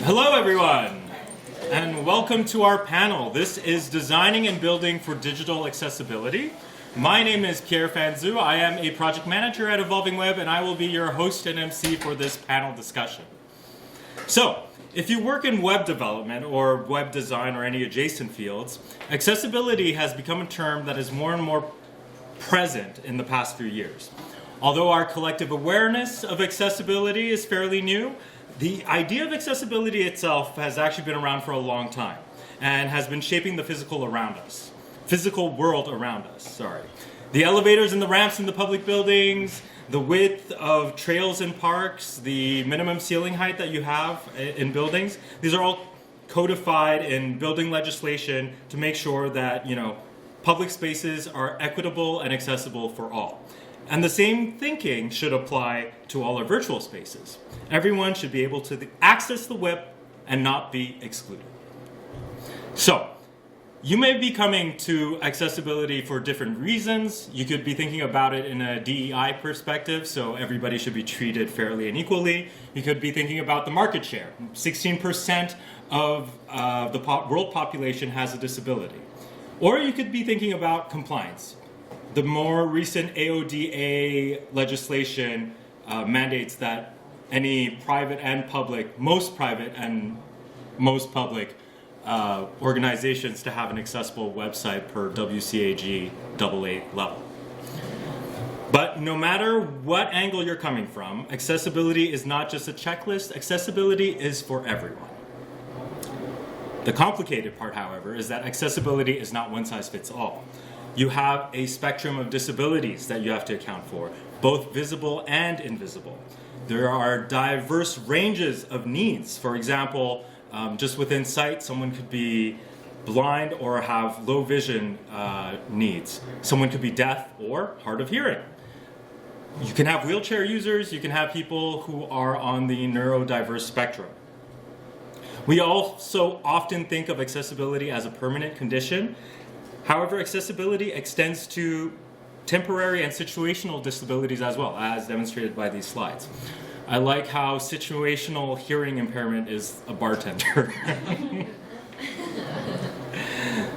Hello everyone, and welcome to our panel. This is Designing and Building for Digital Accessibility. My name is Pierre Fanzhu. I am a project manager at Evolving Web, and I will be your host and MC for this panel discussion. So, if you work in web development or web design or any adjacent fields, accessibility has become a term that is more and more present in the past few years. Although our collective awareness of accessibility is fairly new, the idea of accessibility itself has actually been around for a long time and has been shaping the physical world around us. The elevators and the ramps in the public buildings, the width of trails and parks, the minimum ceiling height that you have in buildings, these are all codified in building legislation to make sure that, public spaces are equitable and accessible for all. And the same thinking should apply to all our virtual spaces. Everyone should be able to access the web and not be excluded. So, you may be coming to accessibility for different reasons. You could be thinking about it in a DEI perspective, so everybody should be treated fairly and equally. You could be thinking about the market share. 16% of the world population has a disability. Or you could be thinking about compliance. The more recent AODA legislation mandates that any private and public, most private and most public organizations to have an accessible website per WCAG AA level. But no matter what angle you're coming from, accessibility is not just a checklist, accessibility is for everyone. The complicated part, however, is that accessibility is not one size fits all. You have a spectrum of disabilities that you have to account for, both visible and invisible. There are diverse ranges of needs. For example, just within sight, someone could be blind or have low vision needs. Someone could be deaf or hard of hearing. You can have wheelchair users, you can have people who are on the neurodiverse spectrum. We also often think of accessibility as a permanent condition. However, accessibility extends to temporary and situational disabilities as well, as demonstrated by these slides. I like how situational hearing impairment is a bartender.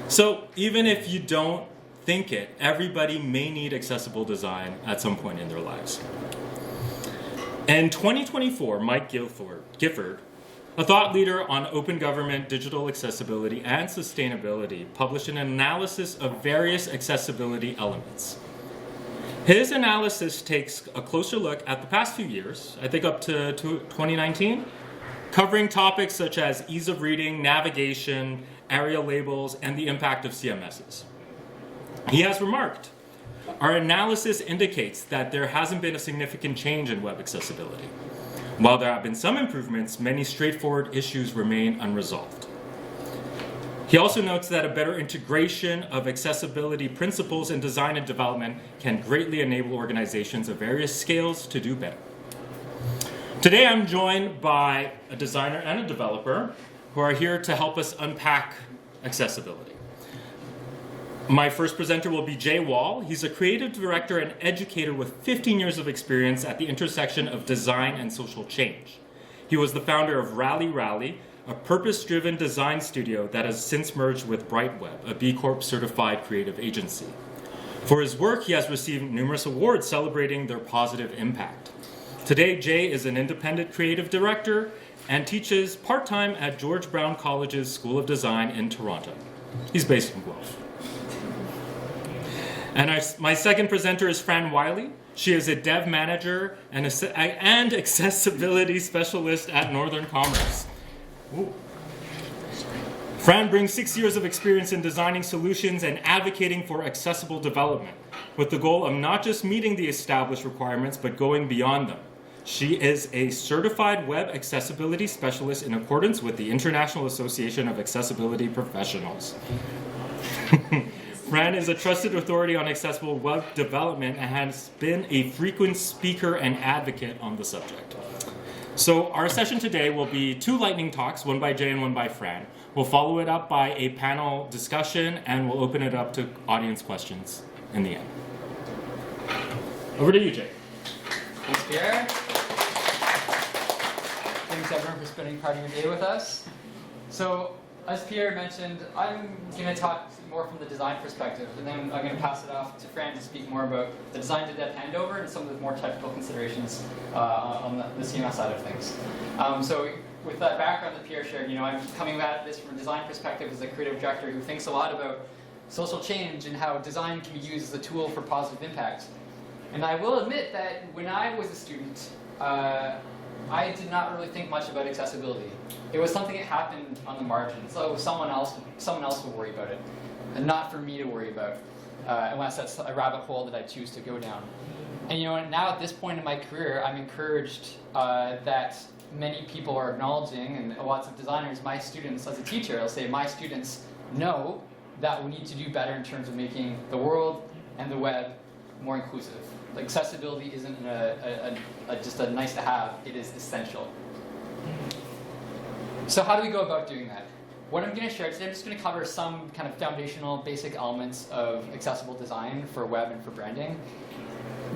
So even if you don't think it, everybody may need accessible design at some point in their lives. In 2024, Mike Gifford, a thought leader on open government, digital accessibility, and sustainability, published an analysis of various accessibility elements. His analysis takes a closer look at the past few years, I think up to 2019, covering topics such as ease of reading, navigation, area labels, and the impact of CMSs. He has remarked, our analysis indicates that there hasn't been a significant change in web accessibility. While there have been some improvements, many straightforward issues remain unresolved. He also notes that a better integration of accessibility principles in design and development can greatly enable organizations of various scales to do better. Today I'm joined by a designer and a developer who are here to help us unpack accessibility. My first presenter will be Jay Wall. He's a creative director and educator with 15 years of experience at the intersection of design and social change. He was the founder of Rally, a purpose-driven design studio that has since merged with Brightweb, a B Corp certified creative agency. For his work, he has received numerous awards celebrating their positive impact. Today, Jay is an independent creative director and teaches part-time at George Brown College's School of Design in Toronto. He's based in Guelph. And my second presenter is Fran Wyllie. She is a dev manager and accessibility specialist at Northern Commerce. Ooh. Fran brings 6 years of experience in designing solutions and advocating for accessible development, with the goal of not just meeting the established requirements, but going beyond them. She is a certified web accessibility specialist in accordance with the International Association of Accessibility Professionals. Fran is a trusted authority on accessible web development and has been a frequent speaker and advocate on the subject. So our session today will be 2 lightning talks, one by Jay and one by Fran. We'll follow it up by a panel discussion, and we'll open it up to audience questions in the end. Over to you, Jay. Thanks, Pierre. thanks everyone for spending part of your day with us. So, as Pierre mentioned, I'm going to talk more from the design perspective, and then I'm going to pass it off to Fran to speak more about the design to dev handover and some of the more technical considerations on the CMS side of things. So, with that background that Pierre shared, I'm coming at this from a design perspective as a creative director who thinks a lot about social change and how design can be used as a tool for positive impact. And I will admit that when I was a student, I did not really think much about accessibility. It was something that happened on the margins. So someone else will worry about it, and not for me to worry about, unless that's a rabbit hole that I choose to go down. And now at this point in my career, I'm encouraged that many people are acknowledging, and lots of designers, my students, as a teacher, I'll say my students know that we need to do better in terms of making the world and the web more inclusive. Like, accessibility isn't just a nice to have, it is essential. So how do we go about doing that? What I'm going to share today, I'm just going to cover some kind of foundational basic elements of accessible design for web and for branding.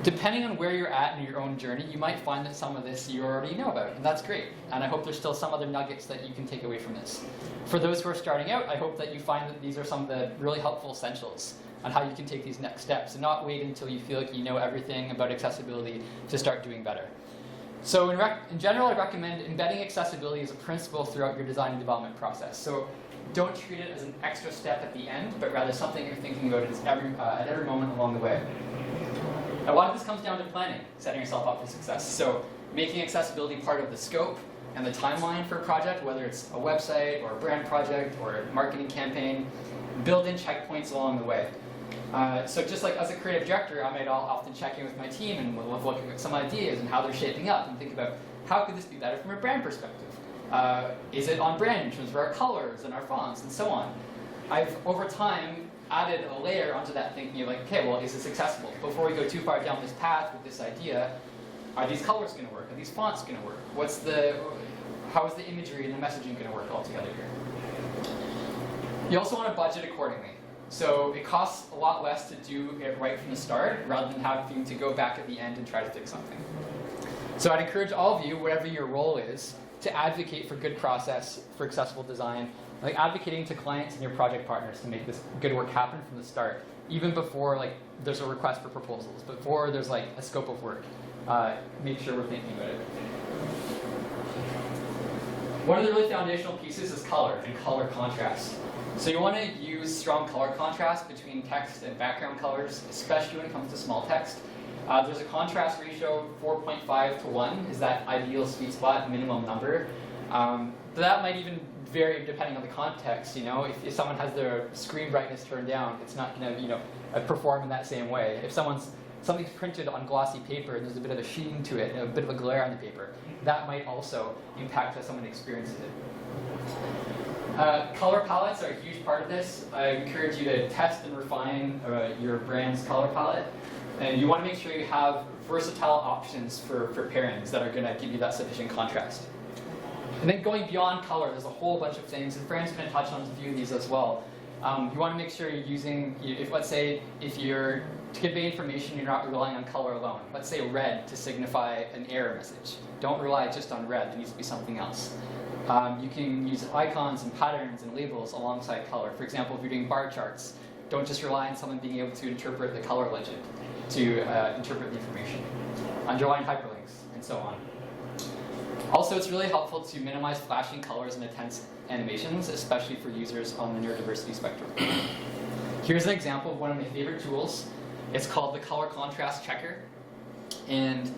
Depending on where you're at in your own journey, you might find that some of this you already know about, and that's great. And I hope there's still some other nuggets that you can take away from this. For those who are starting out, I hope that you find that these are some of the really helpful essentials on how you can take these next steps and not wait until you feel like you know everything about accessibility to start doing better. So in general, I recommend embedding accessibility as a principle throughout your design and development process. So don't treat it as an extra step at the end, but rather something you're thinking about at every moment along the way. A lot of this comes down to planning, setting yourself up for success. So making accessibility part of the scope and the timeline for a project, whether it's a website or a brand project or a marketing campaign, build in checkpoints along the way. So just like as a creative director, I might often check in with my team and we'll look at some ideas and how they're shaping up and think about how could this be better from a brand perspective? Is it on brand in terms of our colors and our fonts and so on? I've, over time, added a layer onto that thinking of like, okay, well, is this accessible? Before we go too far down this path with this idea, are these colors going to work? Are these fonts going to work? How is the imagery and the messaging going to work all together here? You also want to budget accordingly. So it costs a lot less to do it right from the start rather than having to go back at the end and try to fix something. So I'd encourage all of you, whatever your role is, to advocate for good process for accessible design, like advocating to clients and your project partners to make this good work happen from the start, even before there's a request for proposals, before there's a scope of work. Make sure we're thinking about it. One of the really foundational pieces is color and color contrast. So you want to use strong color contrast between text and background colors, especially when it comes to small text. There's a contrast ratio 4.5 to 1 is that ideal sweet spot minimum number. But that might even vary depending on the context. If someone has their screen brightness turned down, it's not going to perform in that same way. If something's printed on glossy paper and there's a bit of a sheen to it, a bit of a glare on the paper, that might also impact how someone experiences it. Color palettes are a huge part of this. I encourage you to test and refine your brand's color palette. And you want to make sure you have versatile options for pairings that are going to give you that sufficient contrast. And then going beyond color, there's a whole bunch of things, and Fran's going to touch on a few of these as well. You want to make sure you're using, if you're to convey information, you're not relying on color alone. Let's say red to signify an error message. Don't rely just on red, there needs to be something else. You can use icons and patterns and labels alongside color. For example, if you're doing bar charts, don't just rely on someone being able to interpret the color legend to interpret the information. Underline hyperlinks, and so on. Also, it's really helpful to minimize flashing colors and intense animations, especially for users on the neurodiversity spectrum. Here's an example of one of my favorite tools. It's called the Color Contrast Checker. And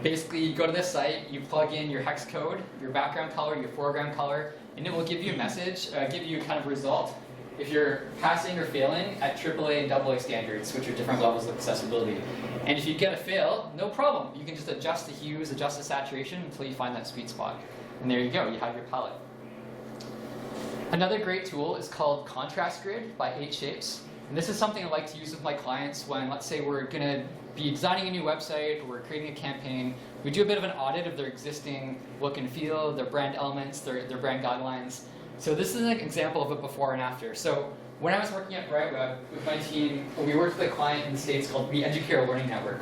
basically, you go to this site, you plug in your hex code, your background color, your foreground color, and it will give you a message, give you kind of a result if you're passing or failing at AAA and AA standards, which are different levels of accessibility. And if you get a fail, no problem. You can just adjust the hues, adjust the saturation until you find that sweet spot. And there you go, you have your palette. Another great tool is called Contrast Grid by 8 Shapes. And this is something I like to use with my clients when, let's say, we're going to be designing a new website or we're creating a campaign. We do a bit of an audit of their existing look and feel, their brand elements, their brand guidelines. So this is an example of a before and after. So when I was working at Brightweb with my team, we worked with a client in the States called We Educate Our Learning Network.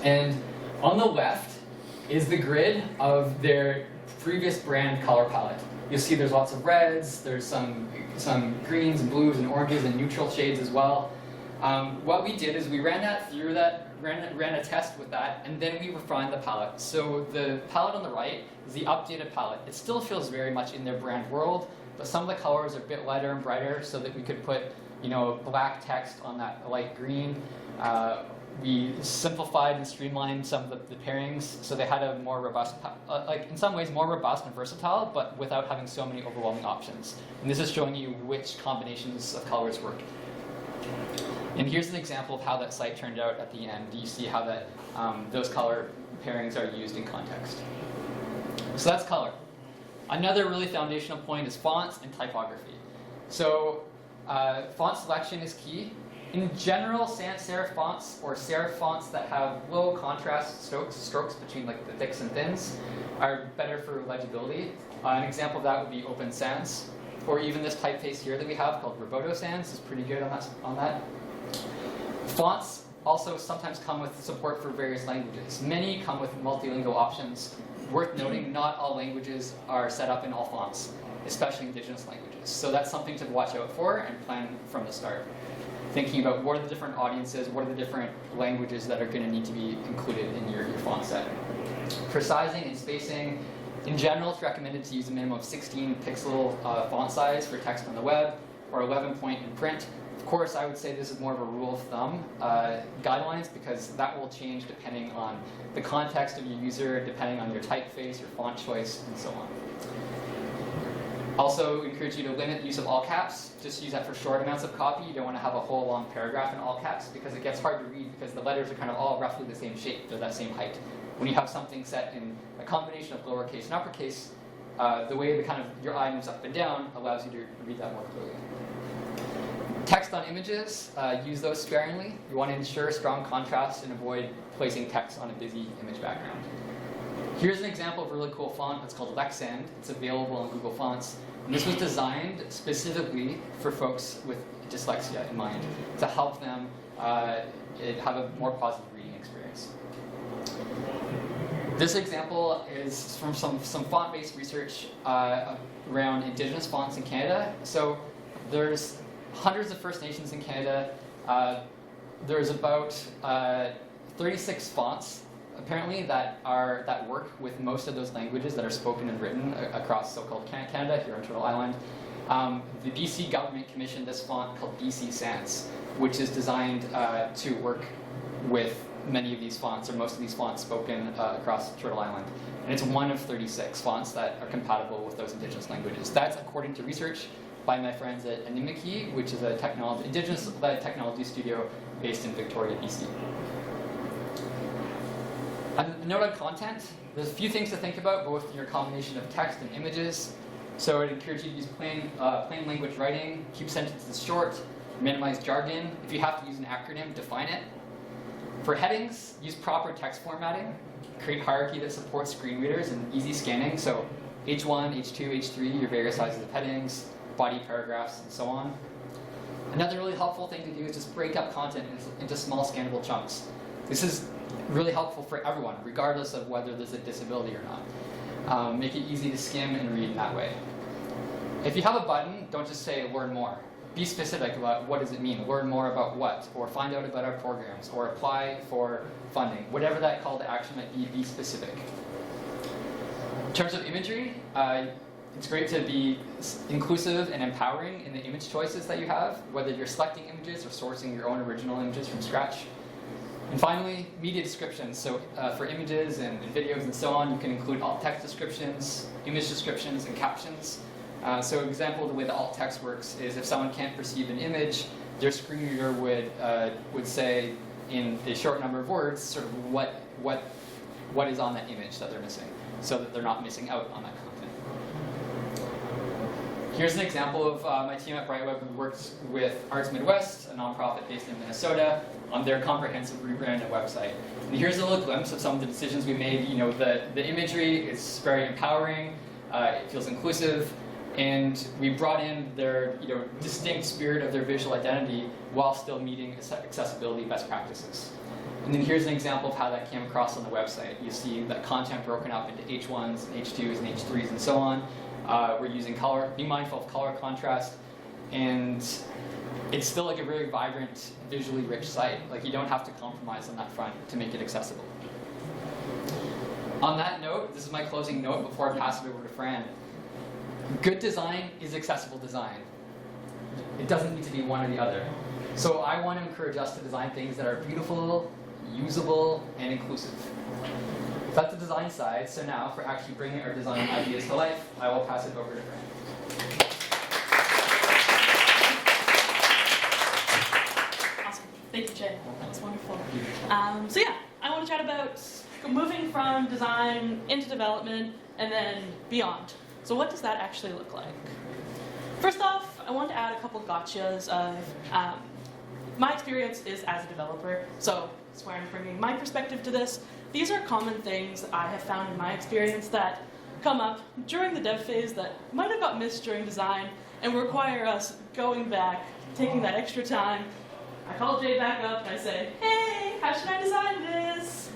And on the left is the grid of their previous brand color palette. You'll see there's lots of reds, there's some greens and blues and oranges and neutral shades as well. What we did is we ran that through ran a test with that, and then we refined the palette. So the palette on the right is the updated palette. It still feels very much in their brand world, but some of the colors are a bit lighter and brighter so that we could put, black text on that light green. We simplified and streamlined some of the pairings so they had a more robust, in some ways more robust and versatile, but without having so many overwhelming options. And this is showing you which combinations of colors work. And here's an example of how that site turned out at the end. You see how that those color pairings are used in context. So that's color. Another really foundational point is fonts and typography. So font selection is key. In general, sans serif fonts or serif fonts that have low contrast strokes between the thicks and thins are better for legibility. An example of that would be Open Sans, or even this typeface here that we have called Roboto Sans is pretty good on that. Fonts also sometimes come with support for various languages. Many come with multilingual options. Worth noting, not all languages are set up in all fonts, especially indigenous languages. So that's something to watch out for and plan from the start. Thinking about what are the different audiences, what are the different languages that are going to need to be included in your font set. For sizing and spacing, in general, it's recommended to use a minimum of 16 pixel font size for text on the web, or 11 point in print. Of course, I would say this is more of a rule of thumb guidelines, because that will change depending on the context of your user, depending on your typeface, your font choice, and so on. Also encourage you to limit use of all caps. Just use that for short amounts of copy. You don't want to have a whole long paragraph in all caps because it gets hard to read because the letters are kind of all roughly the same shape. They're that same height. When you have something set in a combination of lowercase and uppercase, the way your eye moves up and down allows you to read that more clearly. Text on images, use those sparingly. You want to ensure strong contrast and avoid placing text on a busy image background. Here's an example of a really cool font. It's called Lexend. It's available on Google Fonts. And this was designed specifically for folks with dyslexia in mind, to help them have a more positive reading experience. This example is from some font-based research around Indigenous fonts in Canada. So there's hundreds of First Nations in Canada. There's about 36 fonts apparently that work with most of those languages that are spoken and written across so-called Canada here on Turtle Island. The BC government commissioned this font called BC Sans, which is designed to work with many of these fonts, or most of these fonts spoken across Turtle Island. And it's one of 36 fonts that are compatible with those Indigenous languages. That's according to research by my friends at Animiki, which is a Indigenous-led technology studio based in Victoria, BC. A note on content. There's a few things to think about, both in your combination of text and images. So I'd encourage you to use plain language writing, keep sentences short, minimize jargon. If you have to use an acronym, define it. For headings, use proper text formatting. Create hierarchy that supports screen readers and easy scanning. So H1, H2, H3, your various sizes of headings, body paragraphs, and so on. Another really helpful thing to do is just break up content into small scannable chunks. This is really helpful for everyone, regardless of whether there's a disability or not. Make it easy to skim and read in that way. If you have a button, don't just say learn more. Be specific about what does it mean. Learn more about what, or find out about our programs, or apply for funding. Whatever that call to action might be specific. In terms of imagery, it's great to be inclusive and empowering in the image choices that you have, whether you're selecting images or sourcing your own original images from scratch. And finally, media descriptions. So for images and videos and so on, you can include alt text descriptions, image descriptions, and captions. So an example of the way the alt text works is if someone can't perceive an image, their screen reader would say in a short number of words sort of what is on that image that they're missing, so that they're not missing out on that content. Here's an example of my team at Brightweb who works with Arts Midwest, a nonprofit based in Minnesota, on their comprehensive rebranded website. And here's a little glimpse of some of the decisions we made. The imagery is very empowering. It feels inclusive. And we brought in their distinct spirit of their visual identity while still meeting accessibility best practices. And then here's an example of how that came across on the website. You see that content broken up into H1s, and H2s, and H3s, and so on. We're using color, being mindful of color contrast, and it's still like a very vibrant, visually rich site. Like you don't have to compromise on that front to make it accessible. On that note, this is my closing note before I pass it over to Fran. Good design is accessible design. It doesn't need to be one or the other. So I want to encourage us to design things that are beautiful, usable, and inclusive. That's the design side. So now, for actually bringing our design ideas to life, I will pass it over to Fran. Awesome. Thank you, Jay. That was wonderful. So yeah, I want to chat about moving from design into development and then beyond. So what does that actually look like? First off, I want to add a couple gotchas of my experience is as a developer, so that's where I'm bringing my perspective to this. These are common things that I have found in my experience that come up during the dev phase that might have got missed during design and require us going back, taking that extra time. I call Jay back up and I say, hey, how should I design this?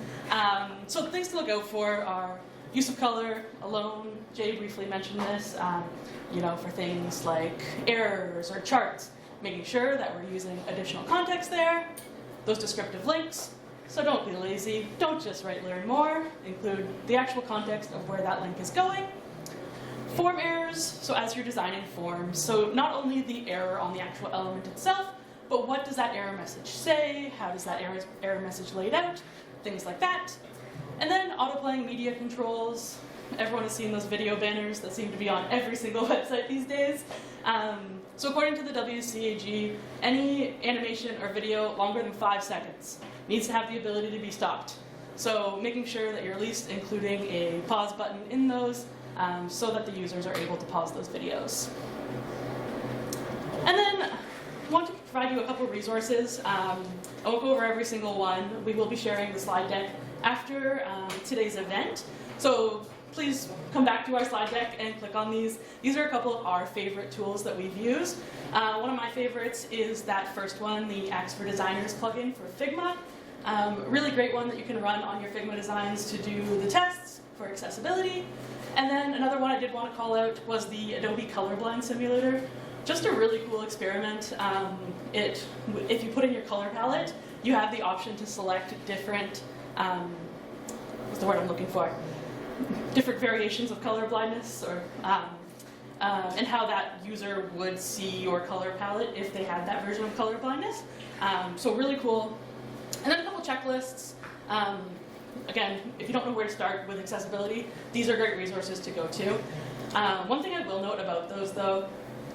So things to look out for are use of color alone. Jay briefly mentioned this, for things like errors or charts, making sure that we're using additional context there, those descriptive links. So don't be lazy. Don't just write learn more. Include the actual context of where that link is going. Form errors, so as you're designing forms, so not only the error on the actual element itself, but what does that error message say? How does that error message laid out? Things like that. And then auto-playing media controls. Everyone has seen those video banners that seem to be on every single website these days. So according to the WCAG, any animation or video longer than 5 seconds needs to have the ability to be stopped. So making sure that you're at least including a pause button in those so that the users are able to pause those videos. And then I want to provide you a couple of resources. I won't go over every single one. We will be sharing the slide deck after today's event. So please come back to our slide deck and click on these. These are a couple of our favorite tools that we've used. One of my favorites is that first one, the Axe for Designers plugin for Figma. Really great one that you can run on your Figma designs to do the tests for accessibility. And then another one I did want to call out was the Adobe Colorblind Simulator. Just a really cool experiment. If you put in your color palette, you have the option to select different, what's the word I'm looking for? Different variations of color blindness, or and how that user would see your color palette if they had that version of color blindness. So really cool. And then a couple checklists. Again, if you don't know where to start with accessibility, these are great resources to go to. One thing I will note about those, though,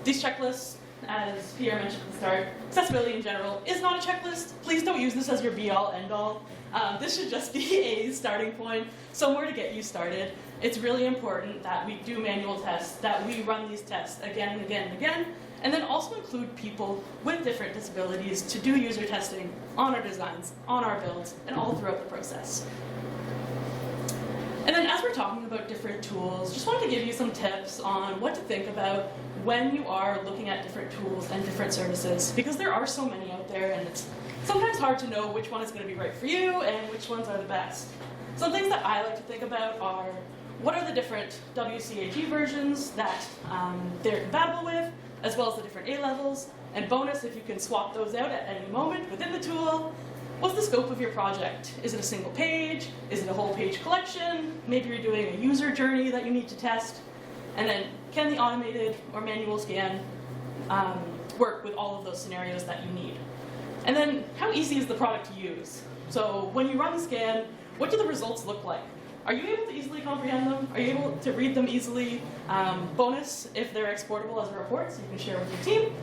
these checklists, as Pierre mentioned at the start, accessibility in general is not a checklist. Please don't use this as your be-all, end-all. This should just be a starting point, somewhere to get you started. It's really important that we do manual tests, that we run these tests again and again and again, and then also include people with different disabilities to do user testing on our designs, on our builds, and all throughout the process. And then as we're talking about different tools, just wanted to give you some tips on what to think about when you are looking at different tools and different services, because there are so many out there, and it's sometimes hard to know which one is going to be right for you and which ones are the best. Some things that I like to think about are, what are the different WCAG versions that they're compatible with, as well as the different A levels, and bonus if you can swap those out at any moment within the tool. What's the scope of your project? Is it a single page? Is it a whole page collection? Maybe you're doing a user journey that you need to test. And then, can the automated or manual scan work with all of those scenarios that you need? And then, how easy is the product to use? So when you run the scan, what do the results look like? Are you able to easily comprehend them? Are you able to read them easily? Bonus, if they're exportable as a report, so you can share with your team.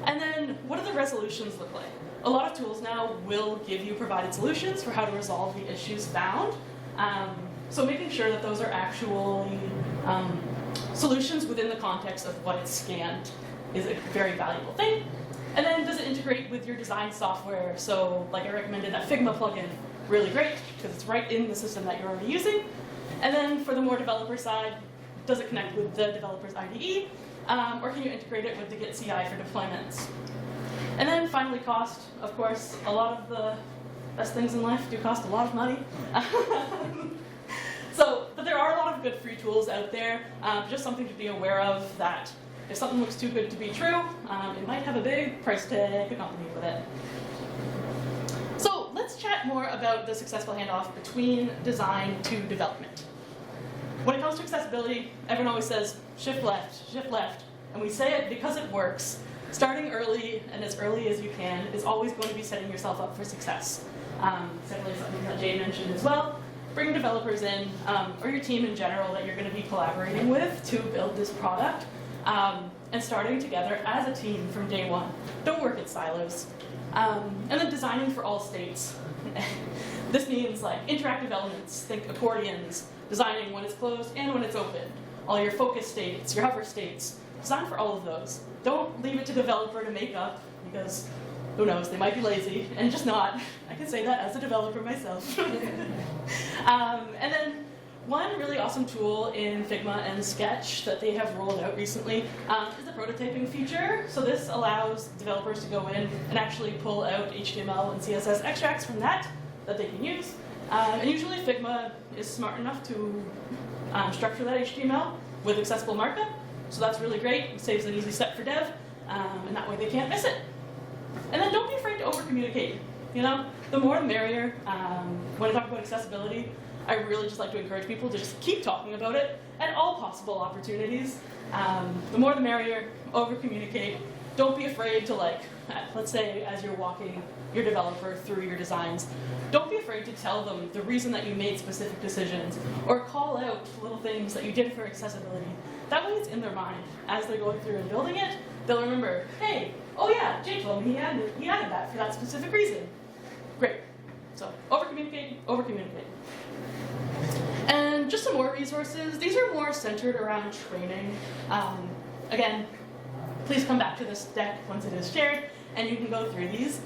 And then, what do the resolutions look like? A lot of tools now will give you provided solutions for how to resolve the issues found. So making sure that those are actually solutions within the context of what it's scanned is a very valuable thing. And then does it integrate with your design software? So like I recommended that Figma plugin, really great, because it's right in the system that you're already using. And then for the more developer side, does it connect with the developer's IDE? Or can you integrate it with the Git CI for deployments? And then finally cost, of course, a lot of the Best things in life do cost a lot of money. But there are a lot of good free tools out there. Just something to be aware of, that if something looks too good to be true, it might have a big price tag accompanied with it. So let's chat more about the successful handoff between design to development. When it comes to accessibility, everyone always says, shift left, and we say it because it works. Starting early, and as early as you can, is always going to be setting yourself up for success. Certainly something that Jay mentioned as well. Bring developers in, or your team in general that you're going to be collaborating with to build this product, and starting together as a team from day one. Don't work in silos. And then designing for all states. This means like interactive elements, think accordions, designing when it's closed and when it's open. All your focus states, your hover states. Design for all of those. Don't leave it to developer to make up, because who knows, they might be lazy, and just not. I can say that as a developer myself. And then one really awesome tool in Figma and Sketch that they have rolled out recently is the prototyping feature. So this allows developers to go in and actually pull out HTML and CSS extracts from that they can use. And usually Figma is smart enough to structure that HTML with accessible markup. So that's really great. It saves an easy step for dev, and that way they can't miss it. And then don't be afraid to over-communicate. You know, the more the merrier. When I talk about accessibility, I really just like to encourage people to just keep talking about it at all possible opportunities. The more the merrier. Over-communicate. Don't be afraid to, like, let's say as you're walking your developer through your designs, don't be afraid to tell them the reason that you made specific decisions, or call out little things that you did for accessibility. That way it's in their mind. As they're going through and building it, they'll remember, hey, oh yeah, Jay told me he added that for that specific reason. Great. So over-communicate, over-communicate. And just some more resources. These are more centered around training. Again, please come back to this deck once it is shared, and you can go through these.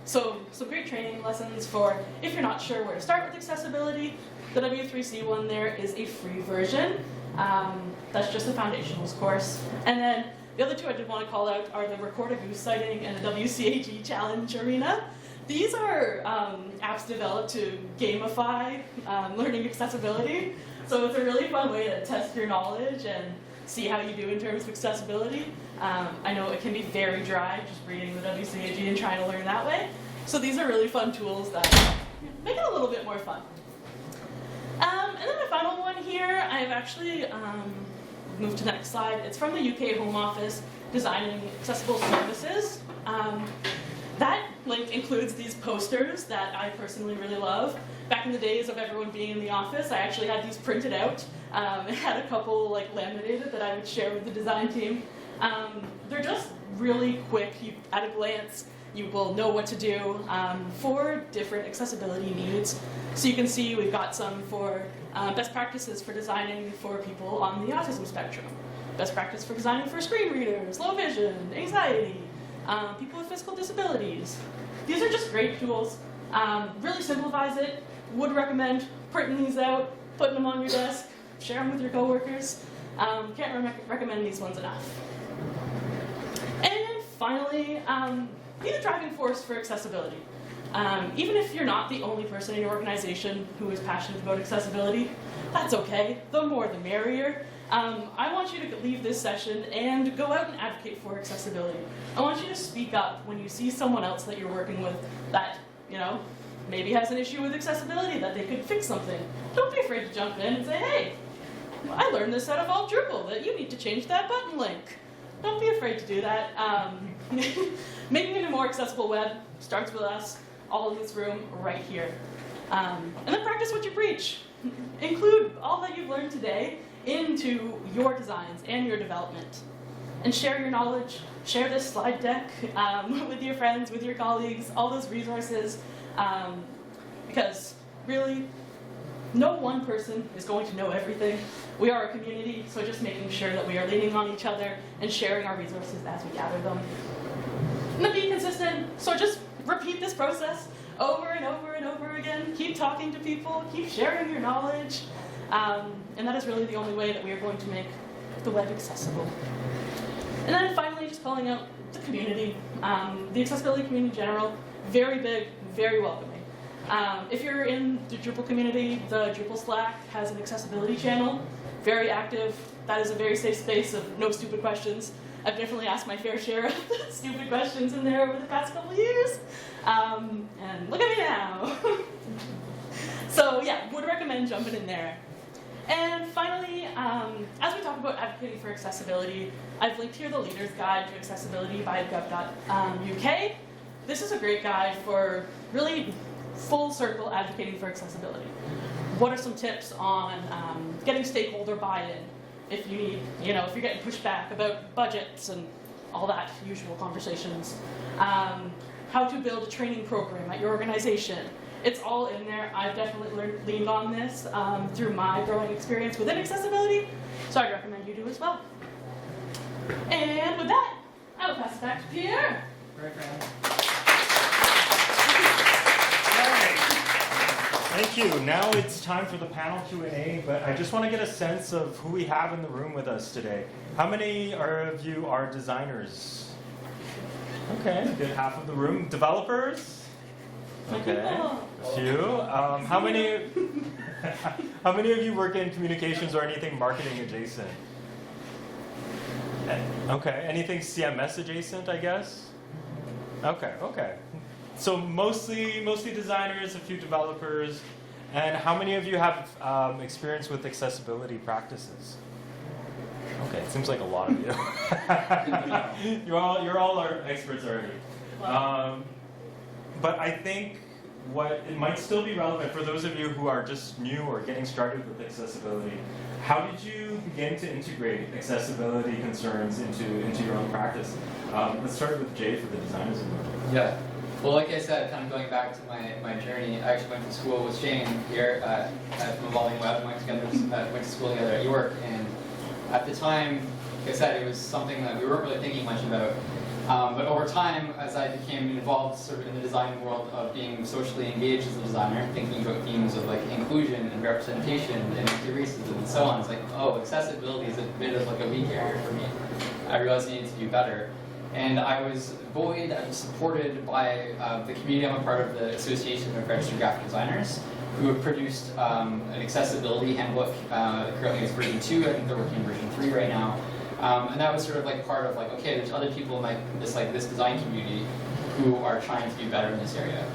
So some great training lessons for if you're not sure where to start with accessibility. The W3C one there is a free version. That's just the foundationals course. And then the other two I did want to call out are the Record a Goose Sighting and the WCAG Challenge Arena. These are apps developed to gamify learning accessibility. So it's a really fun way to test your knowledge and see how you do in terms of accessibility. I know it can be very dry just reading the WCAG and trying to learn that way. So these are really fun tools that make it a little bit more fun. And then my final one here, I've actually moved to the next slide. It's from the UK Home Office, Designing Accessible Services. That link includes these posters that I personally really love. Back in the days of everyone being in the office, I actually had these printed out. I had a couple like laminated that I would share with the design team. They're just really quick. At a glance, you will know what to do for different accessibility needs. So you can see we've got some for best practices for designing for people on the autism spectrum. Best practice for designing for screen readers, low vision, anxiety, people with physical disabilities. These are just great tools. Really simplifies it. Would recommend printing these out, putting them on your desk, share them with your coworkers. Can't recommend these ones enough. And finally, be the driving force for accessibility. Even if you're not the only person in your organization who is passionate about accessibility, that's okay. The more the merrier. I want you to leave this session and go out and advocate for accessibility. I want you to speak up when you see someone else that you're working with that, you know, maybe has an issue with accessibility, that they could fix something. Don't be afraid to jump in and say, hey, I learned this out of EvolveDrupal, that you need to change that button link. Don't be afraid to do that. Making it a more accessible web starts with us, all in this room, right here. And then practice what you preach. Include all that you've learned today into your designs and your development. And share your knowledge. Share this slide deck with your friends, with your colleagues, all those resources. Because really, no one person is going to know everything. We are a community, so just making sure that we are leaning on each other and sharing our resources as we gather them. And then be consistent, so just repeat this process over and over and over again. Keep talking to people, keep sharing your knowledge, and that is really the only way that we are going to make the web accessible. And then finally, just calling out the community, the accessibility community in general, very big, very welcoming. If you're in the Drupal community, the Drupal Slack has an accessibility channel, very active. That is a very safe space of no stupid questions. I've definitely asked my fair share of stupid questions in there over the past couple of years. And look at me now. So yeah, would recommend jumping in there. And finally, as we talk about advocating for accessibility, I've linked here the Leader's Guide to Accessibility by gov.uk. This is a great guide for really full circle advocating for accessibility. What are some tips on getting stakeholder buy-in if you need, if you're getting pushback about budgets and all that usual conversations. How to build a training program at your organization. It's all in there. I've definitely leaned on this through my growing experience within accessibility, so I'd recommend you do as well. And with that, I will pass it back to Pierre. Right, Fran. Thank you. Now it's time for the panel Q&A, but I just want to get a sense of who we have in the room with us today. How many of you are designers? Okay, a good half of the room. Developers? Okay, a few. How many of you work in communications or anything marketing adjacent? Okay, anything CMS adjacent, I guess? Okay. So mostly designers, a few developers, and how many of you have experience with accessibility practices? Okay, it seems like a lot of you. You're all our experts already. But I think it might still be relevant for those of you who are just new or getting started with accessibility. How did you begin to integrate accessibility concerns into your own practice? Let's start with Jay for the designers in the room. Yeah. Well, like I said, kind of going back to my journey, I actually went to school with Shane here from Evolving Web. Went to school together at York, and at the time, like I said, it was something that we weren't really thinking much about. But over time, as I became involved sort of in the design world of being socially engaged as a designer, thinking about themes of like inclusion and representation and anti-racism and so on, it's like, oh, accessibility is a bit of like a weak area for me. I realized I needed to do better. And I was buoyed and supported by the community. I'm a part of the Association of Registered Graphic Designers, who have produced an accessibility handbook. Currently it's version 2, I think they're working on version 3 right now. And that was sort of like part of like, okay, there's other people in this design community who are trying to do better in this area.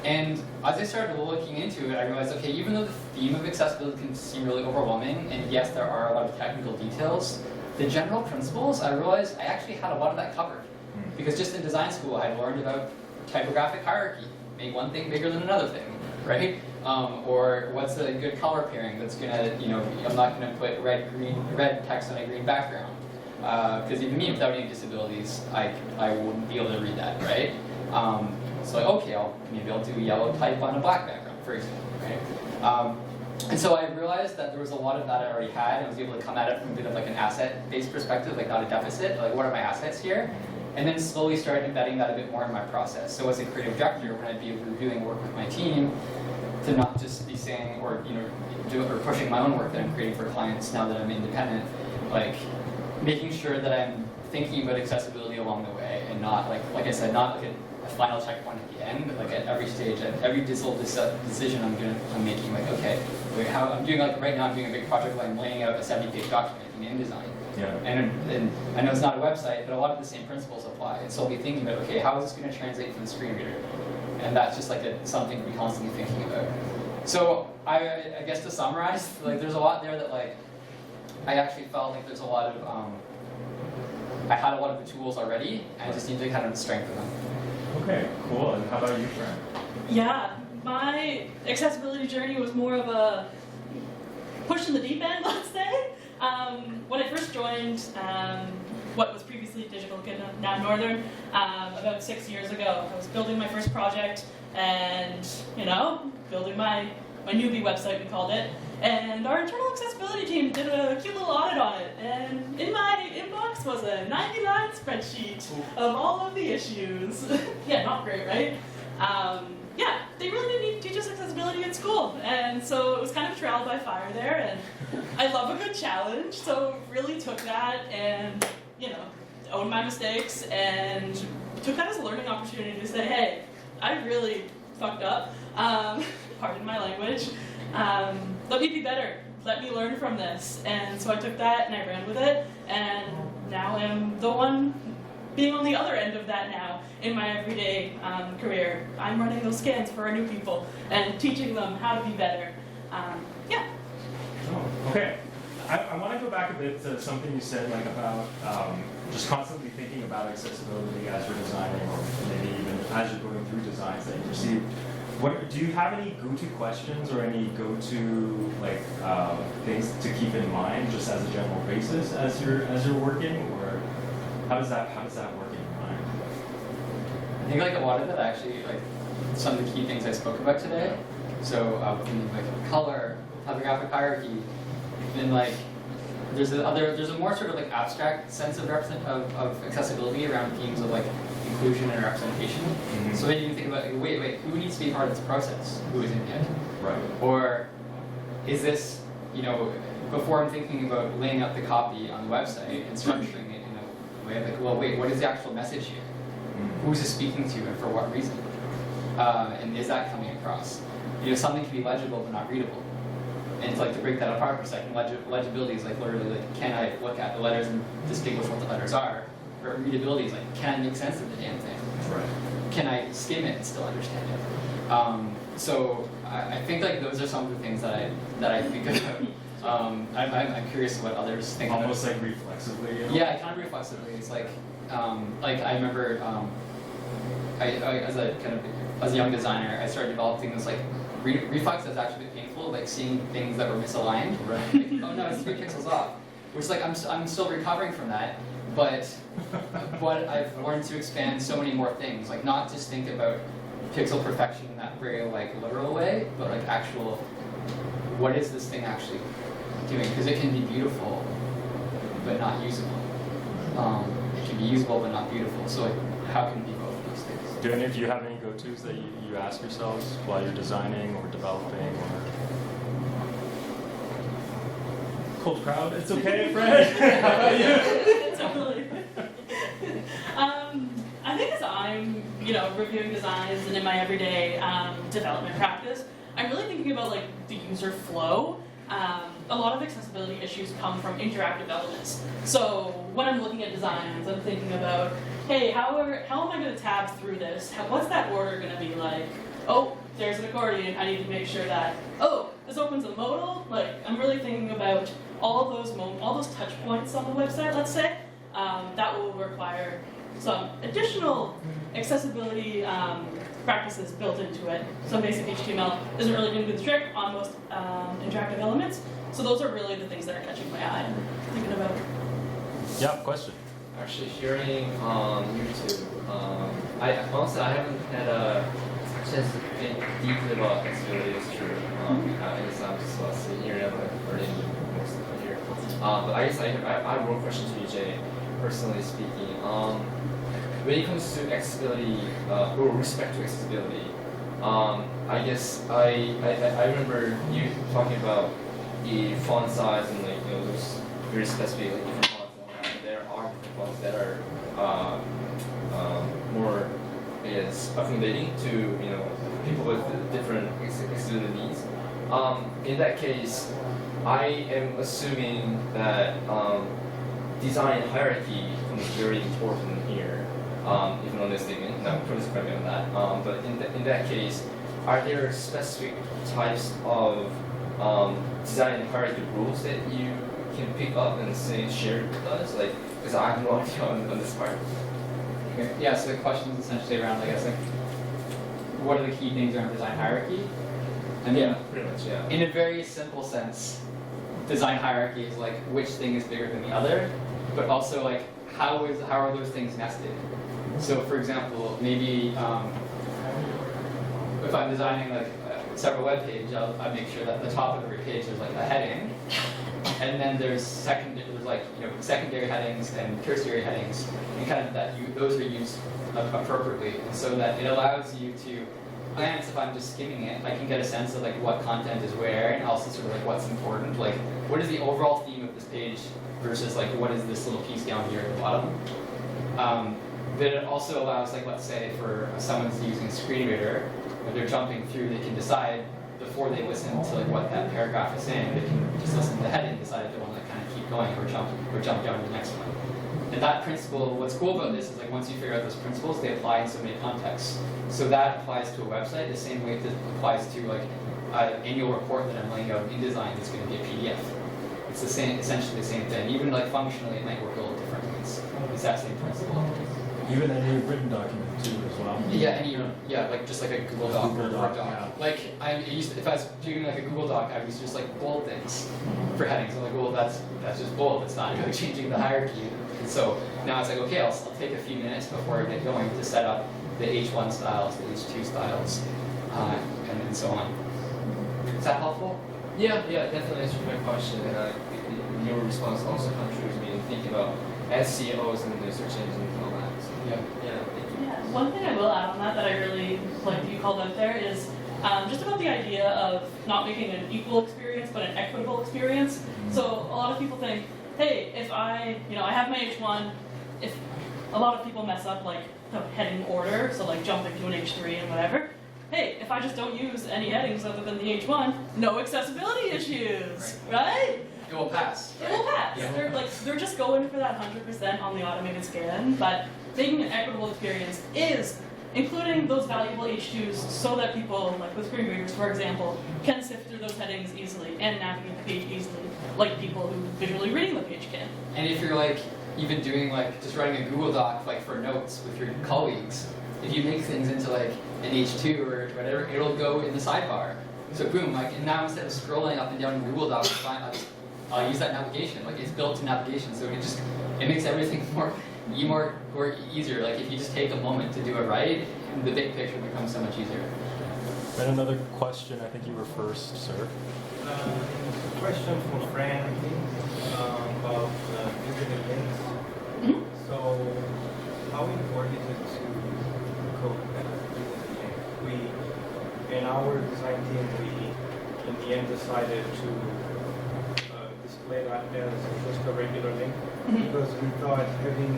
And as I started looking into it, I realized, okay, even though the theme of accessibility can seem really overwhelming, and yes, there are a lot of technical details, the general principles, I realized I actually had a lot of that covered. Because just in design school, I had learned about typographic hierarchy, make one thing bigger than another thing, right? Or what's a good color pairing that's gonna, I'm not gonna put red text on a green background. Because even me, without any disabilities, I wouldn't be able to read that, right? So like, okay, maybe I'll do yellow type on a black background, for example, right? And so I realized that there was a lot of that I already had, and I was able to come at it from a bit of like an asset-based perspective, like not a deficit, like what are my assets here? And then slowly started embedding that a bit more in my process. So as a creative director, when I'd be reviewing work with my team, to not just be saying, or pushing my own work that I'm creating for clients now that I'm independent, like making sure that I'm thinking about accessibility along the way, and not like I said, not like a final checkpoint at the end, but like at every stage, at every decision I'm making, like okay, how I'm doing like right now, I'm doing a big project where I'm laying out a 70-page document in InDesign. Yeah. And I know it's not a website, but a lot of the same principles apply. And so I'll be thinking about, okay, how is this going to translate from the screen reader? And that's just like something to be constantly thinking about. So I guess to summarize, like there's a lot there that like I actually felt like there's a lot of I had a lot of the tools already, and I just need to kind of strengthen them. Okay, cool. And how about you, Fran? Yeah, my accessibility journey was more of a push in the deep end, let's say. When I first joined what was previously Digital Kid, now Northern, about 6 years ago, I was building my first project and, building my newbie website, we called it. And our internal accessibility team did a cute little audit on it. And in my inbox was a 99 spreadsheet of all of the issues. Yeah, not great, right? Yeah, they really didn't teach us accessibility at school. And so it was kind of trial by fire there. And I love a good challenge, so really took that and, owned my mistakes and took that as a learning opportunity to say, hey, I really fucked up. Pardon my language. Let me be better. Let me learn from this. And so I took that and I ran with it, and now I'm the one being on the other end of that now in my everyday career. I'm running those scans for our new people and teaching them how to be better. Yeah. Oh, okay. I want to go back a bit to something you said, like about just constantly thinking about accessibility as you're designing, or maybe even as you're going through designs that you receive. Do you have any go-to questions or any go-to like things to keep in mind, just as a general basis as you're working, or how does that work in your mind? I think like a lot of it actually, like some of the key things I spoke about today. So like color, typographic hierarchy, then like there's a more sort of like abstract sense of accessibility around themes of like inclusion and representation. Mm-hmm. So then you think about, wait, who needs to be part of this process? Who isn't yet? Right. Or is this, before I'm thinking about laying out the copy on the website and structuring it in a way of like, well, wait, what is the actual message here? Mm-hmm. Who is it speaking to and for what reason? And is that coming across? Something can be legible but not readable. And to break that apart for a second, legibility is like literally like, can I look at the letters and distinguish what the letters are? Or readability is like, can I make sense of the damn thing? Right. Can I skim it and still understand it? So I think like those are some of the things that I think about. I'm curious what others think. Almost like reflexively. Yeah, kind of reflexively. It's like I remember as a young designer, I started developing this like reflex that's actually painful, like seeing things that were misaligned. Right. Like, oh no, it's 3 pixels off. Which like I'm still recovering from that, but I've learned to expand so many more things. Like not just think about pixel perfection in that very like literal way, but like actual, what is this thing actually doing? Because it can be beautiful, but not usable. It can be usable but not beautiful. So like, how can it be both of those things? Do any of you have any go-tos that you ask yourselves while you're designing or developing? Or cold crowd. It's okay, Fran. How about you? Totally. I think as I'm, reviewing designs and in my everyday development practice, I'm really thinking about like the user flow. A lot of accessibility issues come from interactive elements. So when I'm looking at designs, I'm thinking about, hey, how am I going to tab through this? What's that order going to be like? Oh, there's an accordion. I need to make sure that, oh, this opens a modal. Like, I'm really thinking about all those touch points on the website, let's say. That will require some additional accessibility practices built into it. Some basic HTML isn't really going to do the trick on most interactive elements. So those are really the things that are catching my eye and thinking about. Yeah, question. Actually, hearing on YouTube, I honestly I haven't had a chance to think deeply about accessibility. It's true. I guess I'm just sitting here and I'm learning most of it here. But I guess I have one question to you, Jay. Personally speaking, when it comes to accessibility or respect to accessibility, I guess I remember you talking about the font size and like those very specific like, different fonts. There are different fonts that are more, I guess, accommodating to people with different accessibility needs. In that case, I am assuming that design hierarchy becomes very important here. Even on this statement, no, please correct me on that. But in that case, are there specific types of design hierarchy rules that you can pick up and say share with us? Like, because I have no idea on this part. Okay. Yeah. So the question is essentially around, I guess, like, what are the key things around design hierarchy? And yeah, pretty much. Yeah. In a very simple sense, design hierarchy is like which thing is bigger than the other, but also like how are those things nested? So for example, maybe if I'm designing like several web pages, I make sure that at the top of every page there's like a heading, and then there's secondary headings and tertiary headings, and kind of those are used appropriately, and so that it allows you to glance. If I'm just skimming it, I can get a sense of like what content is where, and also sort of like what's important, like what is the overall theme of this page versus like what is this little piece down here at the bottom. But it also allows, like, let's say for someone's using a screen reader, when they're jumping through, they can decide before they listen to like what that paragraph is saying. They can just listen to the heading, decide if they want to kind of keep going or jump down to the next one. And that principle, what's cool about this is like once you figure out those principles, they apply in so many contexts. So that applies to a website the same way that applies to like an annual report that I'm laying out in InDesign that's going to be a PDF. It's the same, essentially the same thing. Even like functionally, it might work a little differently. It's that same principle. Even any written document too, as well. Yeah, like just like a Google Doc or a Word doc. Yeah. Like if I was doing like a Google Doc, I used to just like bold things for headings. I'm like, well, that's just bold. It's not really changing the hierarchy. And so now it's like, okay, I'll take a few minutes before I get going to set up the H1 styles, the H2 styles, and so on. Is that helpful? Yeah, definitely answered my question. And your response also contributes me to thinking about SEOs and the search engine and all that. So, Yeah. thank you. Yeah, one thing I will add on that I really like that you called out there is just about the idea of not making an equal experience but an equitable experience. So a lot of people think, hey, if I have my H1, if a lot of people mess up like the heading order, so like jumping to an H3 and whatever. Hey, if I just don't use any headings other than the H1, no accessibility issues, right? It will pass. It will pass. Yeah. They're just going for that 100% on the automated scan, but making an equitable experience is including those valuable H2s so that people, like with screen readers, for example, can sift through those headings easily and navigate the page easily, like people who visually reading the page can. And if you're like even doing like just writing a Google Doc like for notes with your colleagues, if you make things into like an H2 or whatever, it'll go in the sidebar. So boom, like and now instead of scrolling up and down in Google Docs, I'll use that navigation. Like it's built to navigation, so it makes everything more easier. Like if you just take a moment to do it right, the big picture becomes so much easier. And another question, I think you were first, sir. Question for Fran, I think, about visiting links. Mhm. So, how important is it to code that visiting link? We, in our design team, we in the end decided to display that as just a regular link because we thought having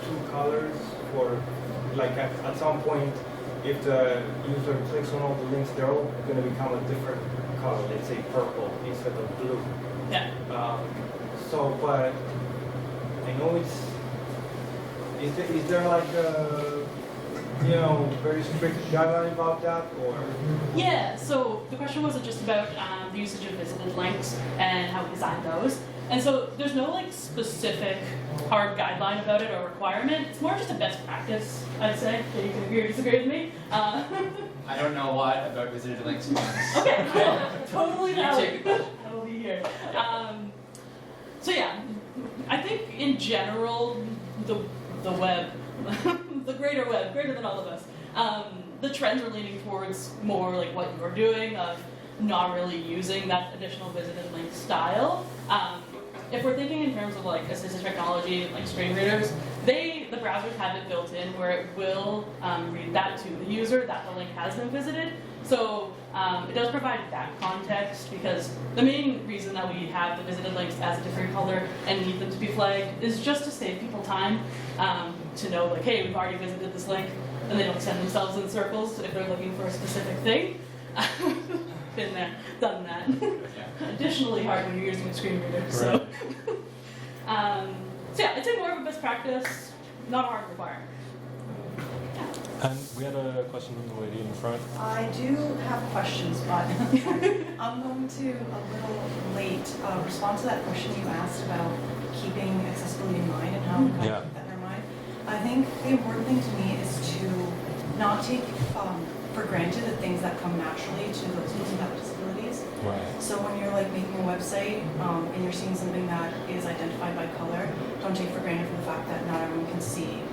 two colors for, like at some point, if the user clicks on all the links, they're all going to become a different color, let's say purple instead of blue. Yeah. But I know is there like a, very strict guideline about that, or? Yeah, so the question wasn't just about the usage of visited links and how we design those. And so there's no like specific hard guideline about it or requirement. It's more just a best practice, I'd say. So you can agree or disagree with me. I don't know a lot about visited links. Okay, cool. Totally You valid. take the question. I will be here. So yeah, I think in general, the web, the greater web, greater than all of us, the trends are leaning towards more like what you're doing of not really using that additional visited link style. If we're thinking in terms of like assistive technology, like screen readers, the browsers have it built in where it will read that to the user that the link has been visited. So it does provide that context because the main reason that we have the visited links as a different color and need them to be flagged is just to save people time to know like, hey, we've already visited this link, and they don't send themselves in circles if they're looking for a specific thing. Been there, done that. Additionally hard when you're using a screen reader. So, so yeah, it's more of a best practice, not a hard requirement. And we had a question from the lady in the front. I do have questions, but I'm going to a little late respond to that question you asked about keeping accessibility in mind and how we keep that in our mind. I think the important thing to me is to not take for granted the things that come naturally to those who have disabilities. Right. So when you're like making a website and you're seeing something that is identified by color, don't take for granted the fact that not everyone can see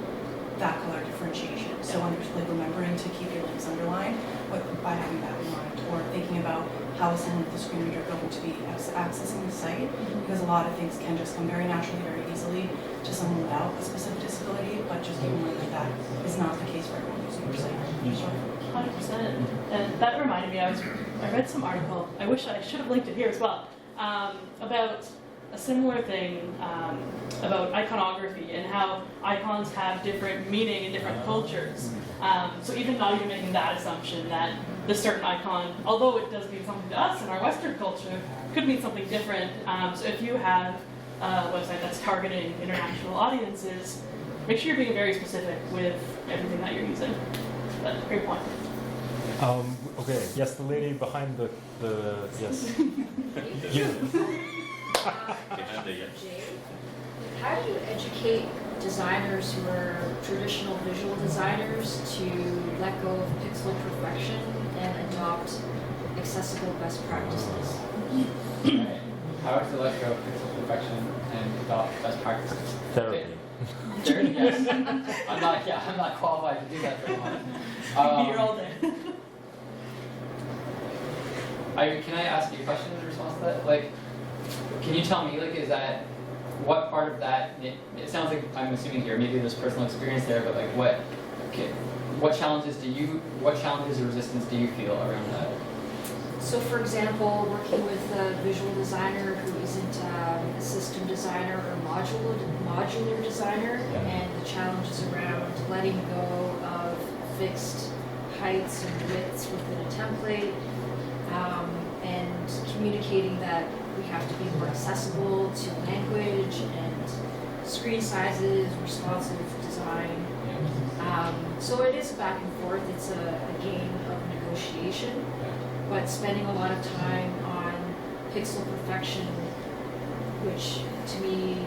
that color differentiation. So when you're like remembering to keep your links underlined by having that in mind, or thinking about how is someone with a screen reader going to be accessing the site, because a lot of things can just come very naturally, very easily to someone without a specific disability, but just keep in mind that that is not the case for everyone using your site. 100%. And that reminded me, I read some article, I wish I should have linked it here as well, about a similar thing about iconography and how icons have different meaning in different cultures. So even not even making that assumption that this certain icon, although it does mean something to us in our Western culture, could mean something different. So if you have a website that's targeting international audiences, make sure you're being very specific with everything that you're using. But great point. Okay, yes, the lady behind the yes. You. Jay, how do you educate designers who are traditional visual designers to let go of pixel perfection and adopt accessible best practices? Right. How to let go of pixel perfection and adopt best practices. Therapy. Therapy, yes. I'm not qualified to do that very much. Be here all day. Can I ask you a question in response to that? Like, can you tell me, like, is that, what part of that, it sounds like, I'm assuming here, maybe there's personal experience there, but like, what challenges or resistance do you feel around that? So for example, working with a visual designer who isn't a system designer or modular designer, and the challenges around letting go of fixed heights and widths within a template, and communicating that we have to be more accessible to language and screen sizes, responsive design. So it is back and forth. It's a game of negotiation, but spending a lot of time on pixel perfection, which to me,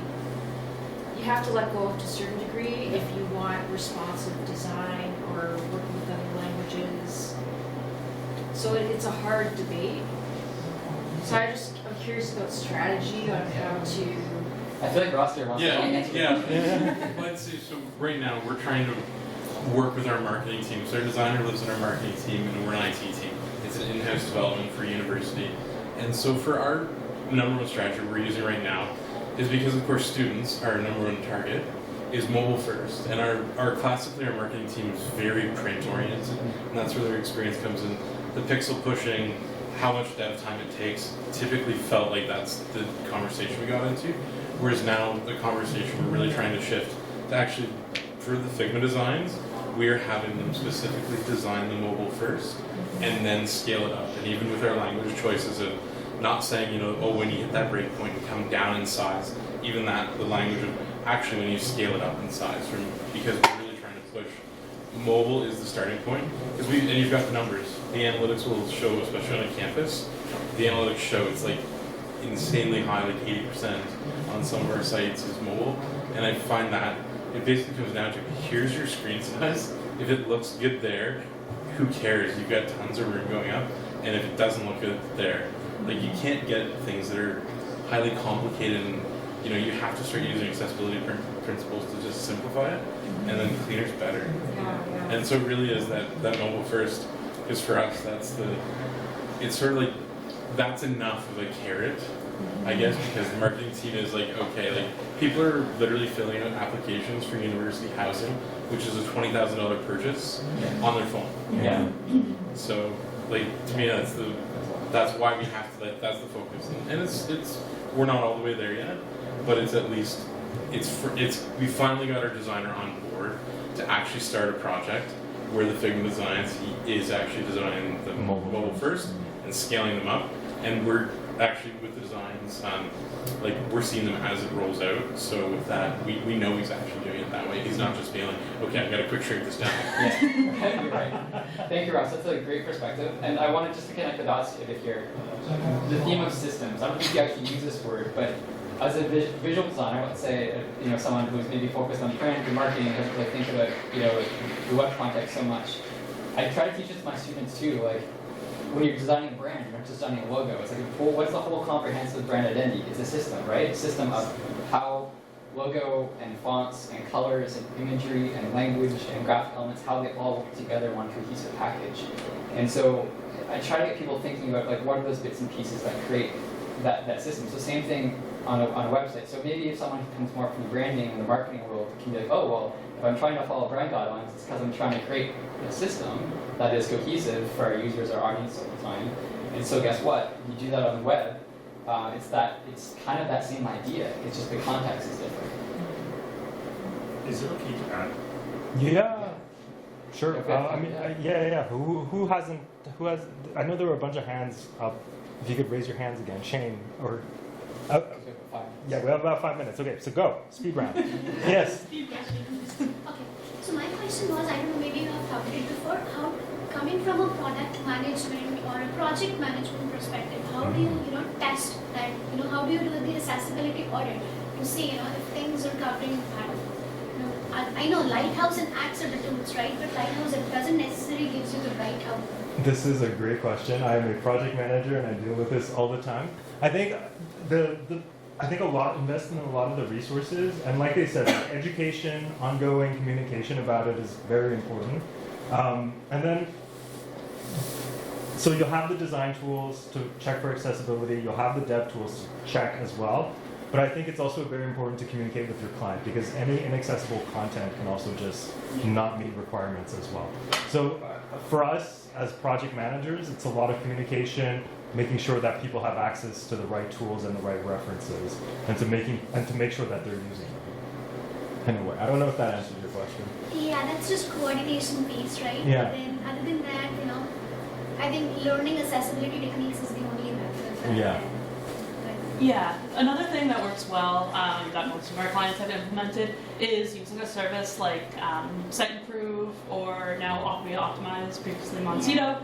you have to let go of to a certain degree if you want responsive design or working with other languages. So it's a hard debate. So I'm curious about strategy on how to. I feel like Roster wants to answer. Let's see. So right now we're trying to work with our marketing team. So our designer lives in our marketing team, and we're an IT team. It's an in-house development for university. And so for our number one strategy we're using right now is because, of course, students, our number one target, is mobile first. And our classically, our marketing team is very print oriented, and that's where their experience comes in. The pixel pushing, how much dev time it takes, typically felt like that's the conversation we got into. Whereas now the conversation we're really trying to shift to actually, for the Figma designs, we're having them specifically design the mobile first and then scale it up. And even with our language choices of not saying, oh, when you hit that break point, come down in size. Even that, the language of actually when you scale it up in size, because we're really trying to push. Mobile is the starting point, and you've got the numbers. The analytics will show, especially on a campus, the analytics show it's like insanely high, like 80% on some of our sites is mobile. And I find that it basically comes down to, here's your screen size. If it looks good there, who cares? You've got tons of room going up. And if it doesn't look good there, like you can't get things that are highly complicated, and you have to start using accessibility principles to just simplify it, and then cleaner's better. Yeah. And so it really is that mobile first, because for us it's sort of like, that's enough of a carrot, I guess, because the marketing team is like, okay, like people are literally filling out applications for university housing, which is a $20,000 purchase on their phone. Yeah. So like to me that's why we have to, that's the focus, and it's we're not all the way there yet, but it's at least we finally got our designer on board to actually start a project where the Figma designs, he is actually designing the mobile first and scaling them up, and we're actually with the designs, like we're seeing them as it rolls out. So with that, we know he's actually doing it that way. He's not just being like, okay, I've got to quick shrink this down. Yeah, you're right. Thank you, Ross. That's a great perspective. And I wanted just to connect the dots a bit here. The theme of systems. I don't think you actually use this word, but as a visual designer, let's say someone who's maybe focused on print or marketing, doesn't really think about the web context so much. I try to teach it to my students too. Like when you're designing a brand, you're not just designing a logo. It's like what's the whole comprehensive brand identity? It's a system, right? A system of how logo and fonts and colors and imagery and language and graphic elements, how they all work together in one cohesive package. And so I try to get people thinking about like what are those bits and pieces that create that system. So same thing on a website. So maybe if someone comes more from the branding and the marketing world, can be like, oh well, if I'm trying to follow brand guidelines, it's because I'm trying to create a system that is cohesive for our users, our audience all the time. And so guess what? You do that on the web. it's kind of that same idea. It's just the context is different. Is it okay to add? Yeah, sure. Okay. I mean, yeah. Who hasn't? Who has? I know there were a bunch of hands up. If you could raise your hands again, Shane or. Yeah, we have about 5 minutes. Okay, so go. Speed round. Yes. Speed questions. Okay, so my question was, I don't know, maybe you have covered it before, how, coming from a product management or a project management perspective, how do you, test that, how do you do the accessibility audit to see, if things are covering that? I know Lighthouse and Axe are the tools, right? But Lighthouse, it doesn't necessarily gives you the right outcome. This is a great question. I am a project manager and I deal with this all the time. I think invest in a lot of the resources, and like they said, education, ongoing communication about it is very important. And then, so you'll have the design tools to check for accessibility. You'll have the dev tools to check as well. But I think it's also very important to communicate with your client, because any inaccessible content can also just not meet requirements as well. So for us as project managers, it's a lot of communication, making sure that people have access to the right tools and the right references, and to make sure that they're using them. Anyway, I don't know if that answers your question. Yeah, that's just coordination piece, right? Yeah. But then other than that, I think learning accessibility techniques is the only method. Yeah. Yeah, another thing that works well, that most of our clients have implemented, is using a service like Site Improve, or now Automate Optimize, previously Moncito,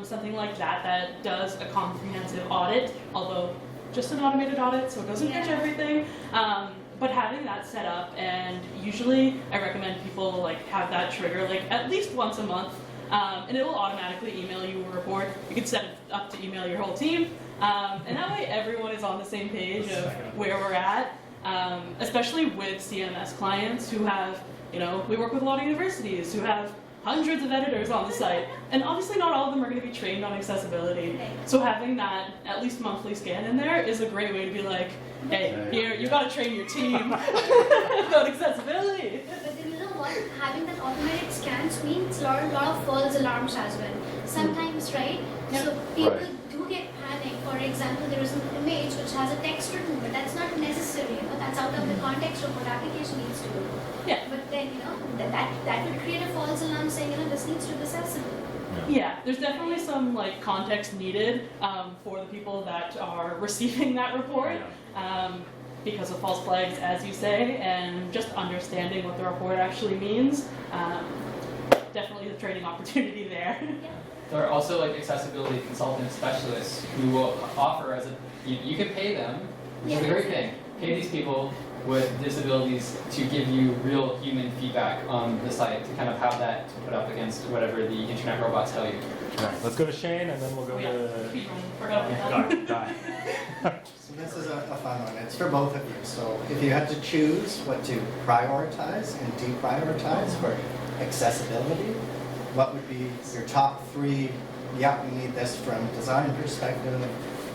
something like that does a comprehensive audit, although just an automated audit, so it doesn't catch everything. But having that set up, and usually I recommend people have that trigger at least once a month, and it will automatically email you a report. You can set it up to email your whole team. And that way everyone is on the same page of where we're at, especially with CMS clients who have, we work with a lot of universities who have hundreds of editors on the site, and obviously not all of them are going to be trained on accessibility. So having that at least monthly scan in there is a great way to be like, hey, here, you got to train your team about accessibility. But then what? Having that automated scans means a lot of false alarms as well. Sometimes, right? Yep. So people do get panicked. For example, there is an image which has a text written, but that's not necessary. That's out of the context of what application needs to do. Yeah. But then that would create a false alarm saying this needs to be accessible. Yeah, there's definitely some context needed for the people that are receiving that report. Because of false flags, as you say, and just understanding what the report actually means. Definitely a training opportunity there. There are also accessibility consultant specialists who will offer you can pay them, which is a great thing. Pay these people with disabilities to give you real human feedback on the site, to kind of have that to put up against whatever the internet robots tell you. Right, let's go to Shane, and then we'll go to Guy. So this is a fun one. It's for both of you. So if you had to choose what to prioritize and deprioritize for accessibility, what would be your top three? Yeah, we need this from design perspective,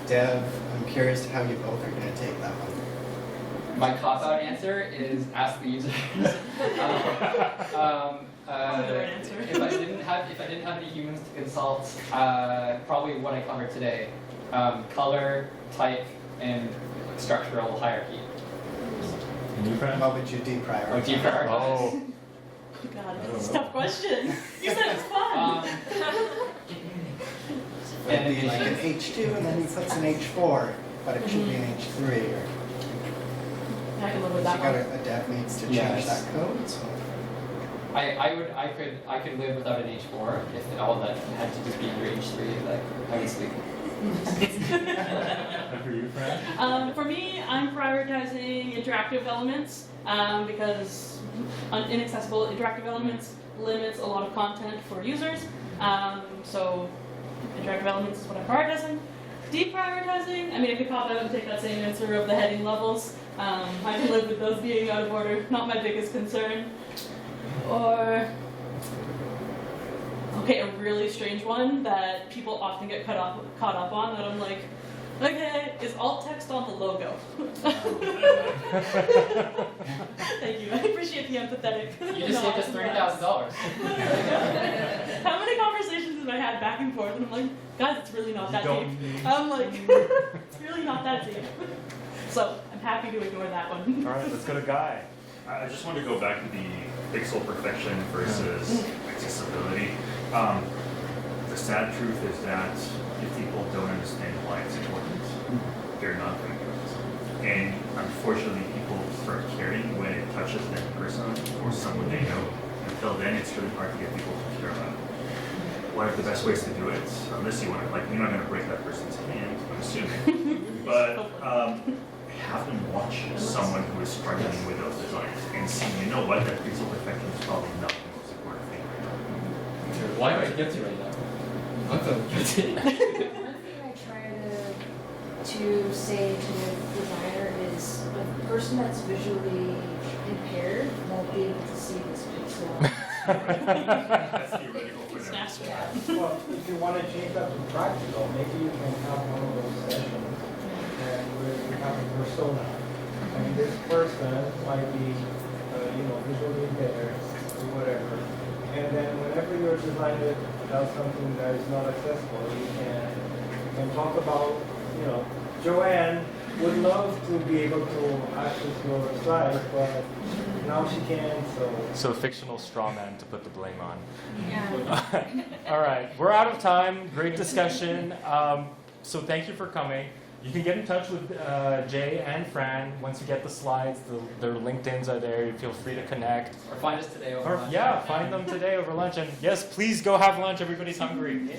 dev. I'm curious how you both are going to take that one. My cop-out answer is ask the users. If I didn't have any humans to consult, probably what I covered today: color, type, and structural hierarchy. What would you deprioritize? Oh, deprioritize. Oh God, it's a tough question. You said it's fun. It would be like an H2, and then he puts an H4, but it should be an H3. Or I can live with that one. A dev needs to change that code. So. I could live without an H4 if all that had to just be under H3. I would sleep. And for you, Fran? For me, I'm prioritizing interactive elements because inaccessible interactive elements limits a lot of content for users. So interactive elements is what I'm prioritizing. Deprioritizing, I could pop out and take that same answer of the heading levels. I can live with those being out of order, not my biggest concern. Or, okay, a really strange one that people often get caught up on, that I'm like, okay, is alt text on the logo? Thank you. I appreciate the empathetic. You just saved us $30,000. How many conversations have I had back and forth, and I'm like, guys, it's really not that deep. I'm like, it's really not that deep. So I'm happy to ignore that one. All right, let's go to Guy. I just want to go back to the pixel perfection versus accessibility. The sad truth is that if people don't understand why it's important, they're not going to do it. And unfortunately, people start caring when it touches them personally or someone they know. Until then, it's really hard to get people to care about it. One of the best ways to do it, unless you want to, like, you're not going to break that person's hand, I'm assuming, but have them watch someone who is struggling with those designs and see, you know what, that pixel perfection is probably not the most important thing right now. Why am I guilty right now? I'm so guilty. One thing I try to say to the designer is a person that's visually impaired won't be able to see this pixel. That's theoretical for them. Snaps for that. Well, if you want to change that to practical, maybe you can have one of those sessions and where you have a persona. I mean, this person might be, visually impaired or whatever. And then whenever your designer does something that is not accessible, you can talk about, Joanne would love to be able to access your site, but now she can't, so. So fictional straw man to put the blame on. Yeah. All right, we're out of time. Great discussion. So thank you for coming. You can get in touch with Jay and Fran once you get the slides. Their LinkedIn's are there. You feel free to connect. Or find us today over lunch. Yeah, find them today over lunch. And yes, please go have lunch. Everybody's hungry.